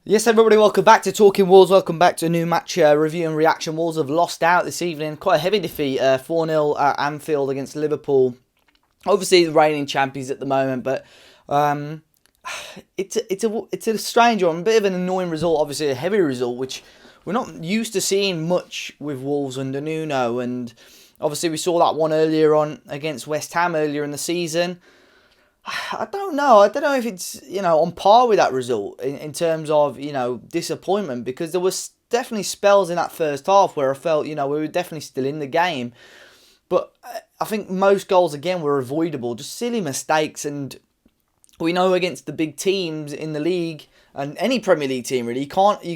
Yes, everybody, welcome back to Talking Wolves. Welcome back to a new match review and reaction. Wolves have lost out this evening. Quite a heavy defeat, 4-0 at Anfield against Liverpool. Obviously, the reigning champions at the moment, but it's a strange one. A bit of an annoying result, obviously a heavy result, which we're not used to seeing much with Wolves under Nuno. And obviously, we saw that one earlier on against West Ham earlier in the season. I don't know. I don't know if it's, on par with that result in terms of, disappointment, because there was definitely spells in that first half where I felt, we were definitely still in the game. But I think most goals, again, were avoidable. Just silly mistakes. And we know against the big teams in the league and any Premier League team, really, you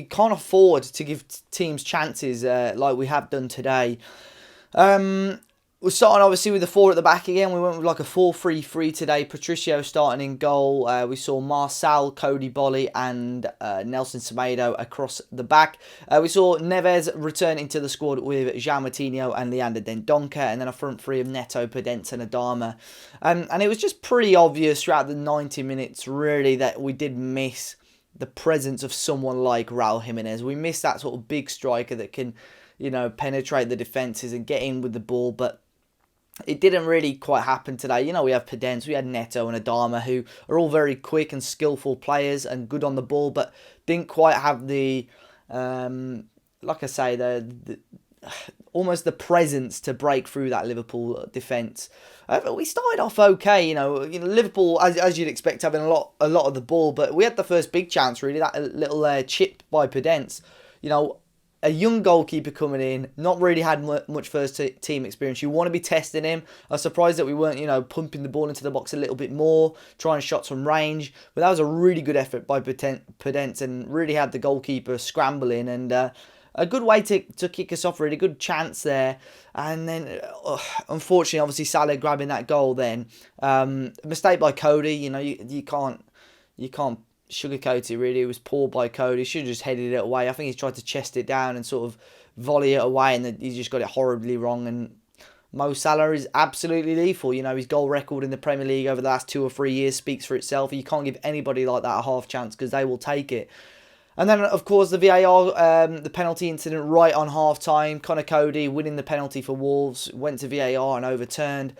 can't afford to give teams chances like we have done today. We're starting obviously with the four at the back again. We went with like a 4-3-3 today. Patricio starting in goal. We saw Marçal, Cody Bolly and Nelson Semedo across the back. We saw Neves return into the squad with João Moutinho and Leander Dendoncker. And then a front three of Neto, Podence and Adama. And it was just pretty obvious throughout the 90 minutes really that we did miss the presence of someone like Raul Jimenez. We missed that sort of big striker that can, penetrate the defences and get in with the ball. But it didn't really quite happen today. We have Podence, we had Neto and Adama, who are all very quick and skillful players and good on the ball, but didn't quite have the, like I say, the almost the presence to break through that Liverpool defence. But we started off okay. Liverpool, as you'd expect, having a lot of the ball, but we had the first big chance really, that little chip by Podence. A young goalkeeper coming in, not really had much first team experience. You want to be testing him. I was surprised that we weren't, pumping the ball into the box a little bit more, trying shots from range. But that was a really good effort by Podence and really had the goalkeeper scrambling. And a good way to kick us off, really good chance there. And then, unfortunately, obviously, Salah grabbing that goal then. Mistake by Cody, you can't sugarcoat it really. It was poor by Cody. He should have just headed it away. I think he's tried to chest it down and sort of volley it away, and he just got it horribly wrong. And Mo Salah is absolutely lethal. His goal record in the Premier League over the last 2 or 3 years speaks for itself. You can't give anybody like that a half chance because they will take it. And then, of course, the VAR, the penalty incident right on half-time. Connor Cody winning the penalty for Wolves, went to VAR and overturned.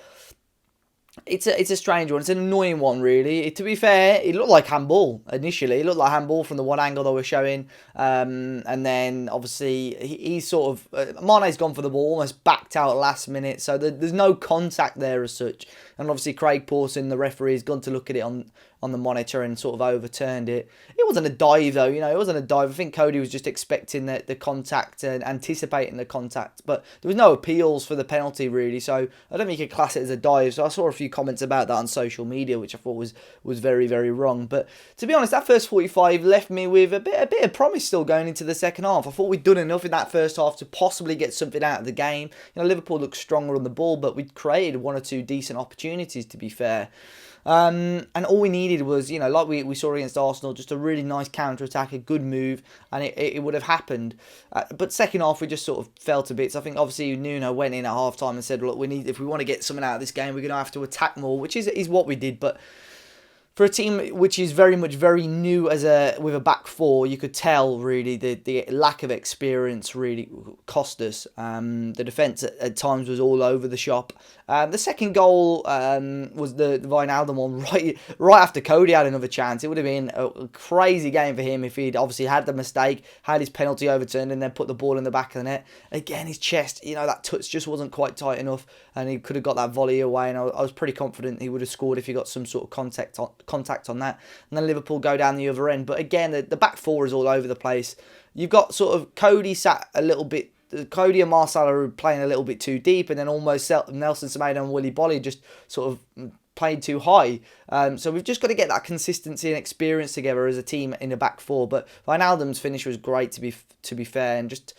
It's a strange one. It's an annoying one, really. To be fair, it looked like handball initially. It looked like handball from the one angle they were showing. And then, obviously, he's sort of... Mane's gone for the ball, almost backed out last minute. So there's no contact there as such. And obviously, Craig Pawson, the referee, has gone to look at it on the monitor and sort of overturned it. It wasn't a dive, though. It wasn't a dive. I think Cody was just expecting the contact and anticipating the contact. But there was no appeals for the penalty, really. So I don't think you could class it as a dive. So I saw a few comments about that on social media, which I thought was very, very wrong. But to be honest, that first 45 left me with a bit of promise still going into the second half. I thought we'd done enough in that first half to possibly get something out of the game. Liverpool looked stronger on the ball, but we'd created 1 or 2 decent opportunities, to be fair. And all we needed was, like we saw against Arsenal, just a really nice counter-attack, a good move, and it would have happened. But second half, we just sort of fell to bits. I think, obviously, Nuno went in at half-time and said, look, if we want to get something out of this game, we're going to have to attack more, which is what we did. But for a team which is very much very new with a back four, you could tell really the lack of experience really cost us. The defence at times was all over the shop. The second goal was the Wijnaldum one right after Cody had another chance. It would have been a crazy game for him if he'd obviously had the mistake, had his penalty overturned, and then put the ball in the back of the net. Again, his chest, that touch just wasn't quite tight enough, and he could have got that volley away. And I was pretty confident he would have scored if he got some sort of contact on that. And then Liverpool go down the other end. But again, the back four is all over the place. You've got sort of Cody sat a little bit. Cody and Marçal are playing a little bit too deep, and then almost Nelson Semedo and Willy Bolly just sort of played too high. So we've just got to get that consistency and experience together as a team in the back four. But Wijnaldum's finish was great, to be fair, and just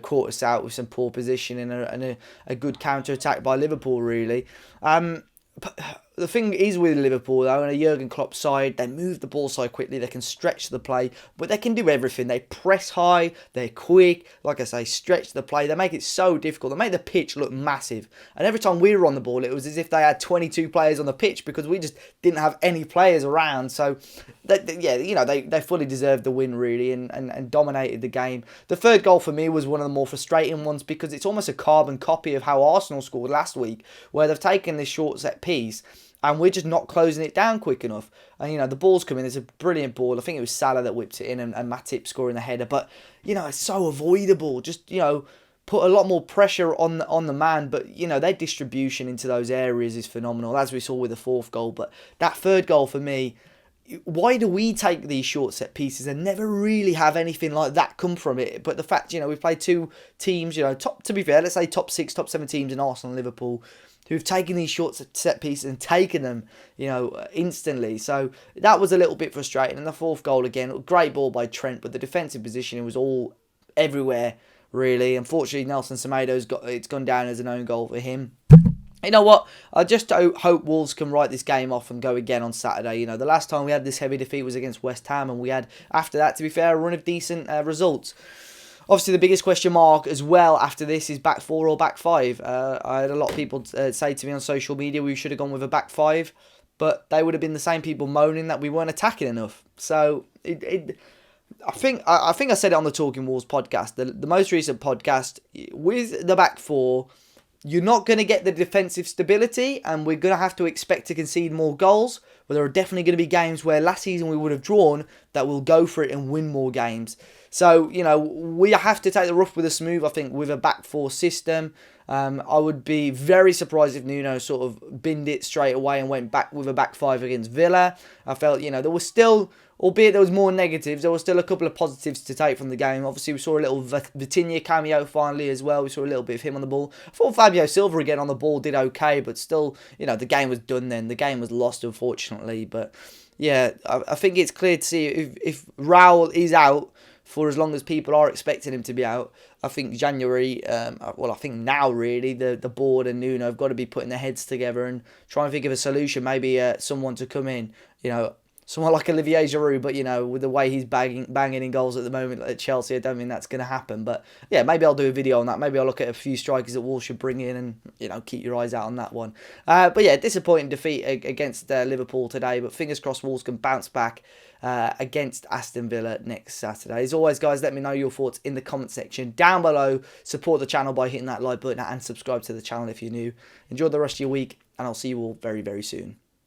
caught us out with some poor position and a good counter attack by Liverpool, really. But the thing is with Liverpool, though, on a Jurgen Klopp side, they move the ball so quickly, they can stretch the play, but they can do everything. They press high, they're quick, like I say, stretch the play. They make it so difficult. They make the pitch look massive. And every time we were on the ball, it was as if they had 22 players on the pitch because we just didn't have any players around. So, they fully deserved the win, really, and dominated the game. The third goal for me was one of the more frustrating ones because it's almost a carbon copy of how Arsenal scored last week, where they've taken this short set piece and we're just not closing it down quick enough. And, the ball's coming. There's a brilliant ball. I think it was Salah that whipped it in and Matip scoring the header. But, it's so avoidable. Just, put a lot more pressure on the man. But, their distribution into those areas is phenomenal, as we saw with the fourth goal. But that third goal for me, why do we take these short set pieces and never really have anything like that come from it? But the fact, we've played two teams, to be fair, let's say top 6, top 7 teams in Arsenal and Liverpool, who've taken these short set pieces and taken them, instantly. So that was a little bit frustrating. And the fourth goal, again, great ball by Trent, but the defensive positioning was all everywhere, really. Unfortunately, Nelson Semedo's gone down as an own goal for him. You know what? I just hope Wolves can write this game off and go again on Saturday. The last time we had this heavy defeat was against West Ham, and we had, after that, to be fair, a run of decent results. Obviously, the biggest question mark as well after this is back 4 or back 5. I had a lot of people say to me on social media we should have gone with a back 5, but they would have been the same people moaning that we weren't attacking enough. So I think I said it on the Talking Wolves podcast, the most recent podcast, with the back 4. You're not going to get the defensive stability, and we're going to have to expect to concede more goals. But there are definitely going to be games where last season we would have drawn that we'll go for it and win more games. So, we have to take the rough with the smooth, I think, with a back 4 system. I would be very surprised if Nuno sort of binned it straight away and went back with a back 5 against Villa. I felt, there was still, albeit there was more negatives, there was still a couple of positives to take from the game. Obviously, we saw a little Vitinha cameo finally as well. We saw a little bit of him on the ball. I thought Fabio Silva again on the ball did okay, but still, the game was done then. The game was lost, unfortunately. But, yeah, I think it's clear to see if Raul is out for as long as people are expecting him to be out. I think January, I think now really, the board and Nuno have got to be putting their heads together and try and think of a solution. Maybe someone to come in, someone like Olivier Giroud, but, with the way he's banging in goals at the moment at Chelsea, I don't think that's going to happen. But, yeah, maybe I'll do a video on that. Maybe I'll look at a few strikers that Wolves should bring in and, keep your eyes out on that one. But, yeah, disappointing defeat against Liverpool today, but fingers crossed Wolves can bounce back against Aston Villa next Saturday. As always, guys, let me know your thoughts in the comment section down below. Support the channel by hitting that like button and subscribe to the channel if you're new. Enjoy the rest of your week, and I'll see you all very, very soon.